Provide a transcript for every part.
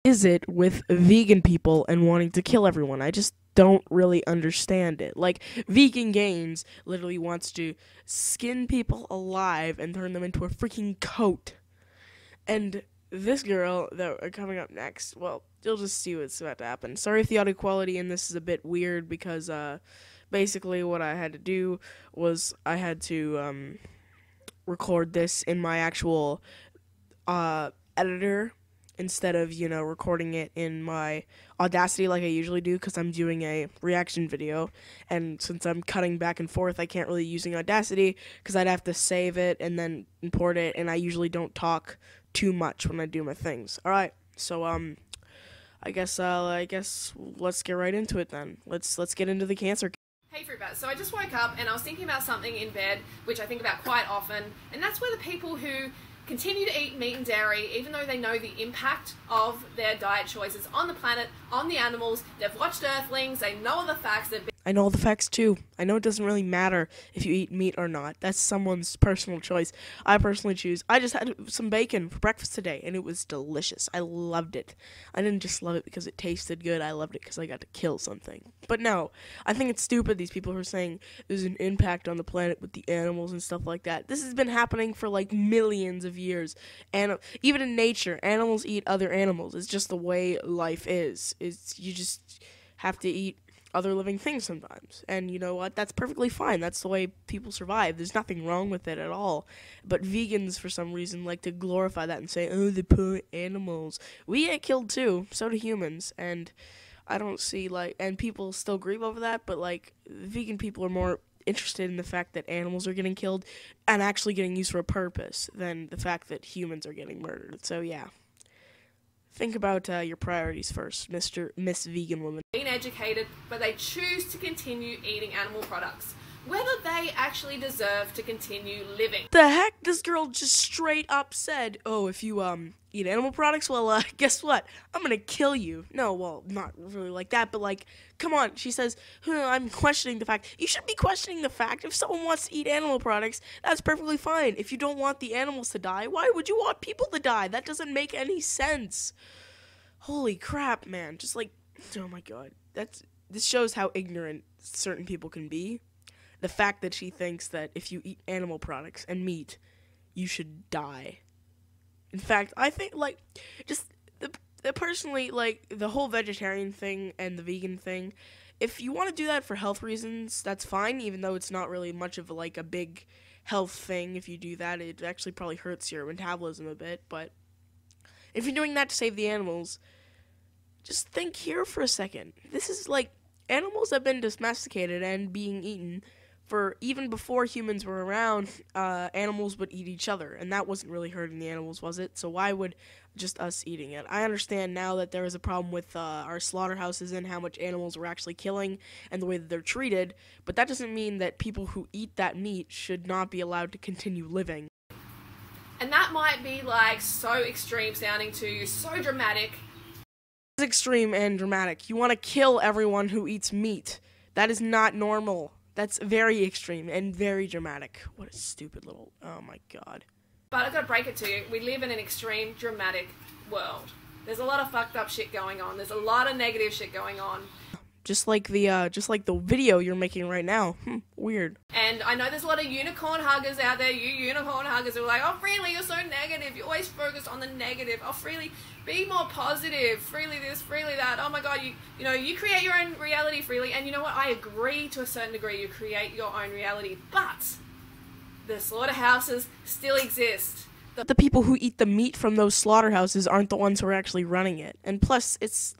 is it with vegan people and wanting to kill everyone? I just don't really understand it. Like, Vegan Games literally wants to skin people alive and turn them into a freaking coat. And this girl that are coming up next, well, you'll just see what's about to happen. Sorry if the audio quality in this is a bit weird because basically what I had to do was I had to record this in my actual editor instead of, recording it in my Audacity like I usually do because I'm doing a reaction video. And since I'm cutting back and forth, I can't really using Audacity because I'd have to save it and then import it, and I usually don't talk too much when I do my things. All right, so I guess let's get right into it then. Let's get into the cancer. Hey Fruitbat, so I just woke up and I was thinking about something in bed, which I think about quite often, and that's where the people who continue to eat meat and dairy, even though they know the impact of their diet choices on the planet, on the animals, they've watched Earthlings, they know all the facts, I know all the facts too. I know it doesn't really matter if you eat meat or not. That's someone's personal choice. I personally choose. I just had some bacon for breakfast today, and it was delicious. I loved it. I didn't just love it because it tasted good. I loved it because I got to kill something. But no, I think it's stupid, these people who are saying there's an impact on the planet with the animals and stuff like that. This has been happening for like millions of years. And even in nature, animals eat other animals. It's just the way life is. You just have to eat other living things sometimes. And you know what? That's perfectly fine. That's the way people survive. There's nothing wrong with it at all. But vegans, for some reason, like to glorify that and say, oh, the poor animals. We get killed too. So do humans. And I don't see, and people still grieve over that, but, vegan people are more interested in the fact that animals are getting killed and actually getting used for a purpose than the fact that humans are getting murdered. So, yeah. Think about your priorities first, Miss Vegan Woman. Being educated, but they choose to continue eating animal products, whether they actually deserve to continue living. The heck? This girl just straight up said, oh, if you eat animal products, well, guess what? I'm gonna kill you. No, well, not really like that, but come on. She says, I'm questioning the fact. You should be questioning the fact. If someone wants to eat animal products, that's perfectly fine. If you don't want the animals to die, why would you want people to die? That doesn't make any sense. Holy crap, man. Just oh my god. This shows how ignorant certain people can be. The fact that she thinks that if you eat animal products and meat, you should die. In fact, I think, personally, the whole vegetarian thing and the vegan thing, if you want to do that for health reasons, that's fine, even though it's not really much of, a big health thing. If you do that, it actually probably hurts your metabolism a bit, but if you're doing that to save the animals, just think here for a second. This is, animals have been domesticated and being eaten for even before humans were around. Animals would eat each other, and that wasn't really hurting the animals, was it? So why would just us eating it? I understand now that there is a problem with our slaughterhouses and how much animals we're actually killing and the way that they're treated, but that doesn't mean that people who eat that meat should not be allowed to continue living. And that might be, so extreme sounding to you, so dramatic. It's extreme and dramatic. You want to kill everyone who eats meat. That is not normal. That's very extreme and very dramatic. What a stupid little... Oh my god. But I've got to break it to you. We live in an extreme, dramatic world. There's a lot of fucked up shit going on. There's a lot of negative shit going on. Just like the video you're making right now. Weird. And I know there's a lot of unicorn huggers out there. You unicorn huggers who are like, oh, Freely, you're so negative. You always focus on the negative. Oh, Freely, be more positive. Freely this, Freely that. Oh my god, you create your own reality, Freely. And you know what? I agree to a certain degree. You create your own reality. But the slaughterhouses still exist. The people who eat the meat from those slaughterhouses aren't the ones who are actually running it. And plus, it's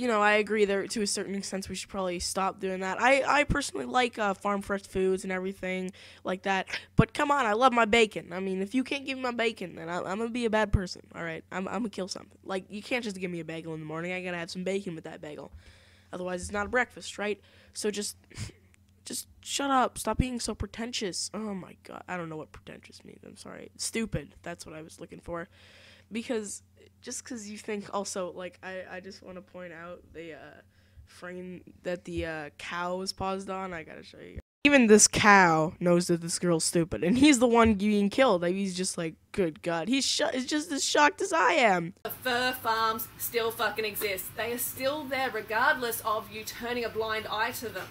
I agree there to a certain extent we should probably stop doing that. I personally like farm fresh foods and everything like that. But come on, I love my bacon. I mean, if you can't give me my bacon, then I'm going to be a bad person, all right? I'm going to kill something. You can't just give me a bagel in the morning. I got to have some bacon with that bagel. Otherwise, it's not a breakfast, right? So just shut up. Stop being so pretentious. Oh my god. I don't know what pretentious means. I'm sorry. Stupid. That's what I was looking for. Because you think also, I just want to point out the frame that the cow was paused on. I gotta show you. Even this cow knows that this girl's stupid, and he's the one being killed. Like, he's just like, good God. He's just as shocked as I am. The fur farms still fucking exist. They are still there regardless of you turning a blind eye to them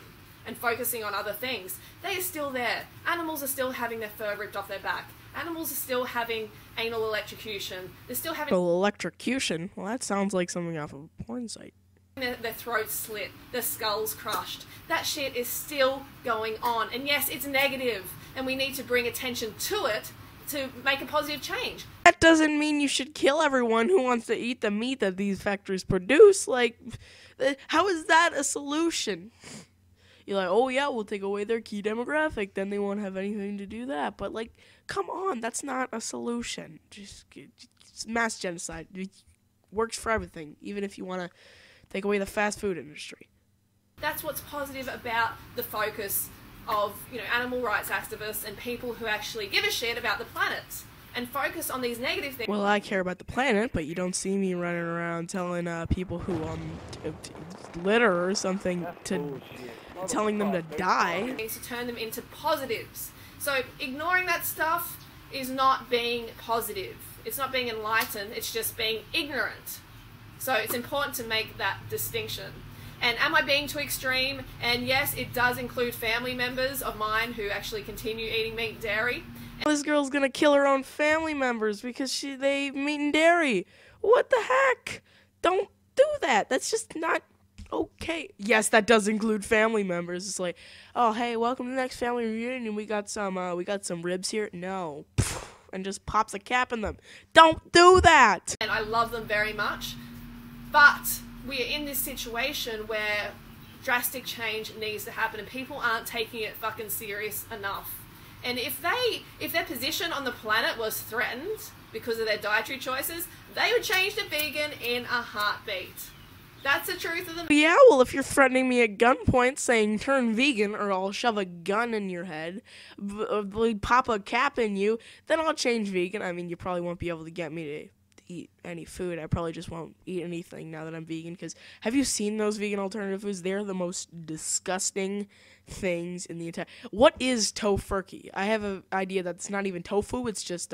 and focusing on other things. They are still there. Animals are still having their fur ripped off their back. Animals are still having anal electrocution. They're still having Electrocution? Well, that sounds like something off of a porn site. their throats slit, their skulls crushed. That shit is still going on. And yes, it's negative, and we need to bring attention to it to make a positive change. That doesn't mean you should kill everyone who wants to eat the meat that these factories produce. Like, how is that a solution? You're like, oh yeah, we'll take away their key demographic, then they won't have anything to do that. But like, come on, that's not a solution. Just mass genocide. It works for everything, even if you want to take away the fast food industry. That's what's positive about the focus of, animal rights activists and people who actually give a shit about the planet and focus on these negative things. Well, I care about the planet, but you don't see me running around telling people who litter or something telling them to die. To turn them into positives. So ignoring that stuff is not being positive. It's not being enlightened. It's just being ignorant. So it's important to make that distinction. And am I being too extreme? And yes, it does include family members of mine who actually continue eating meat and dairy. This girl's gonna kill her own family members because they eat meat and dairy. What the heck? Don't do that. That's just not okay. Yes, that does include family members. It's like, oh hey, welcome to the next family reunion. We got some ribs here. No. And just pops a cap in them. Don't do that. And I love them very much. But we are in this situation where drastic change needs to happen and people aren't taking it fucking serious enough. And if their position on the planet was threatened because of their dietary choices, they would change to vegan in a heartbeat. That's the truth of the... Yeah, well, if you're threatening me at gunpoint saying turn vegan or I'll shove a gun in your head, pop a cap in you, then I'll change vegan. I mean, you probably won't be able to get me to eat any food. I probably just won't eat anything now that I'm vegan, because have you seen those vegan alternative foods? They're the most disgusting things in the entire... What is tofurkey? I have an idea that's not even tofu, it's just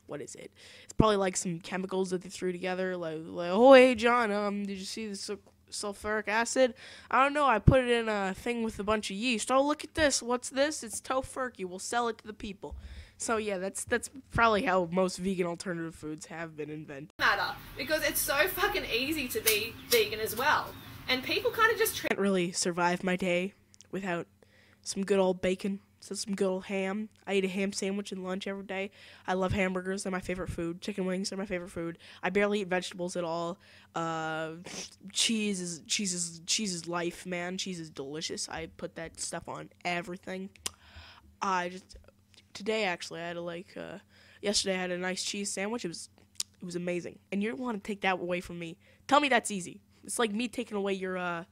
what is it? It's probably like some chemicals that they threw together, like oh hey John, did you see the sulfuric acid? I don't know, I put it in a thing with a bunch of yeast. Oh, look at this. What's this? It's tofurkey. We'll sell it to the people. So yeah, that's probably how most vegan alternative foods have been invented. Because it's so fucking easy to be vegan as well. And people kind of just can't really survive my day without some good old bacon, some good old ham. I eat a ham sandwich and lunch every day. I love hamburgers. They're my favorite food. Chicken wings are my favorite food. I barely eat vegetables at all. Cheese is life, man. Cheese is delicious. I put that stuff on everything. Today, actually, I had yesterday I had a nice cheese sandwich. It was amazing. And you want to take that away from me. Tell me that's easy. It's like me taking away your,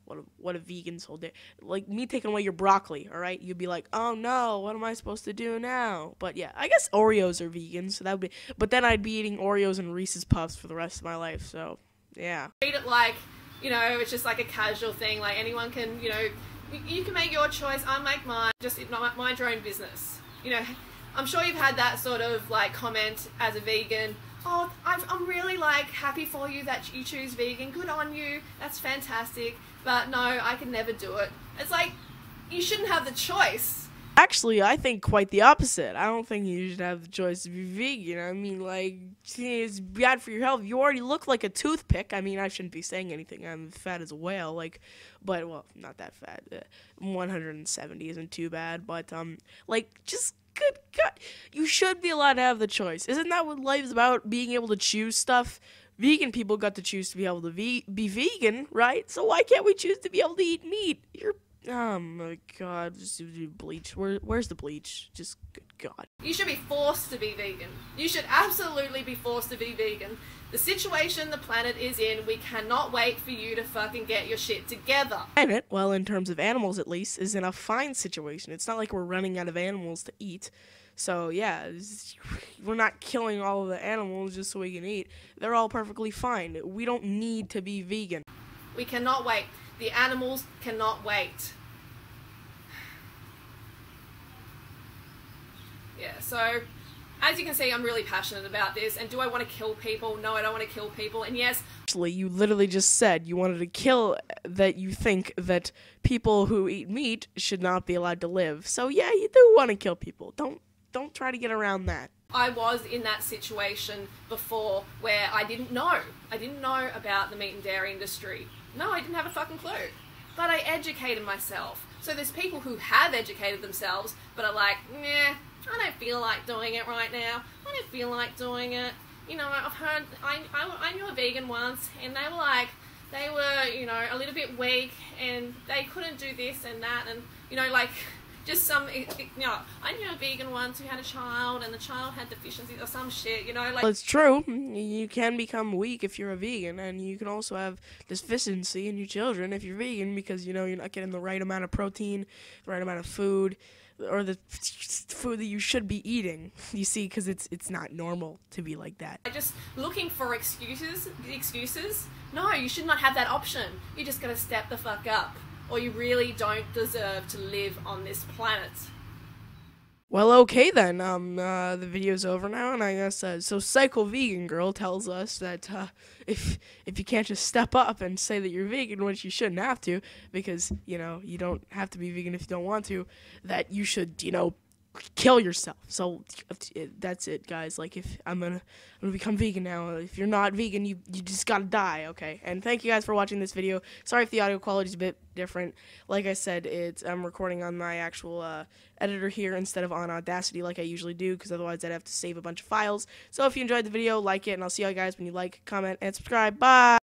what a vegan's whole day. Like me taking away your broccoli, all right? You'd be like, oh no, what am I supposed to do now? But yeah, I guess Oreos are vegan, so that would be, but then I'd be eating Oreos and Reese's Puffs for the rest of my life, so yeah. Treat it like, it's just like a casual thing. Like anyone can, you can make your choice, I make mine. Just mind your own business. I'm sure you've had that sort of like comment as a vegan. Oh, I'm really like happy for you that you choose vegan. Good on you. That's fantastic. But no, I could never do it. It's like, you shouldn't have the choice. Actually, I think quite the opposite. I don't think you should have the choice to be vegan. I mean, like, it's bad for your health. You already look like a toothpick. I mean, I shouldn't be saying anything. I'm fat as a whale, but, well, not that fat. 170 isn't too bad, but, just, good God, you should be allowed to have the choice. Isn't that what life is about, being able to choose stuff? Vegan people got to choose to be able to be vegan, right? So why can't we choose to be able to eat meat? Oh my God, just bleach. Where's the bleach? Just, good God. You should be forced to be vegan. You should absolutely be forced to be vegan. The situation the planet is in, we cannot wait for you to fucking get your shit together. Planet, well, in terms of animals at least, is in a fine situation. It's not like we're running out of animals to eat. So yeah, we're not killing all of the animals just so we can eat. They're all perfectly fine. We don't need to be vegan. We cannot wait. The animals cannot wait. Yeah, so as you can see, I'm really passionate about this. And do I want to kill people? No, I don't want to kill people. And yes, Actually, you literally just said you wanted to kill that you think that people who eat meat should not be allowed to live. So yeah, you do want to kill people. Don't try to get around that. I was in that situation before where I didn't know. I didn't know about the meat and dairy industry. No, I didn't have a fucking clue. But I educated myself. So there's people who have educated themselves, but are like, nah, I don't feel like doing it right now. I don't feel like doing it. You know, I've heard, I knew a vegan once, and they were like, they were, you know, a little bit weak, and they couldn't do this and that, and, you know, like, just some, you know, I knew a vegan once who had a child, and the child had deficiencies or some shit, you know, like. Well, it's true. You can become weak if you're a vegan, and you can also have deficiency in your children if you're vegan because, you know, you're not getting the right amount of protein, the right amount of food, or the food that you should be eating. You see, because it's not normal to be like that. Just looking for excuses. No, you should not have that option. You just gotta step the fuck up, or you really don't deserve to live on this planet. Well, okay then. The video's over now, and I guess so. Psycho Vegan Girl tells us that if you can't just step up and say that you're vegan, which you shouldn't have to, because you know you don't have to be vegan if you don't want to, that you should, you know, kill yourself. So that's it, guys. Like, if I'm gonna become vegan now. If you're not vegan, you just gotta die, okay? And thank you guys for watching this video. Sorry if the audio quality is a bit different. Like I said, I'm recording on my actual editor here instead of on Audacity like I usually do, because otherwise I'd have to save a bunch of files. So if you enjoyed the video, like it, and I'll see you guys when you like, comment, and subscribe. Bye!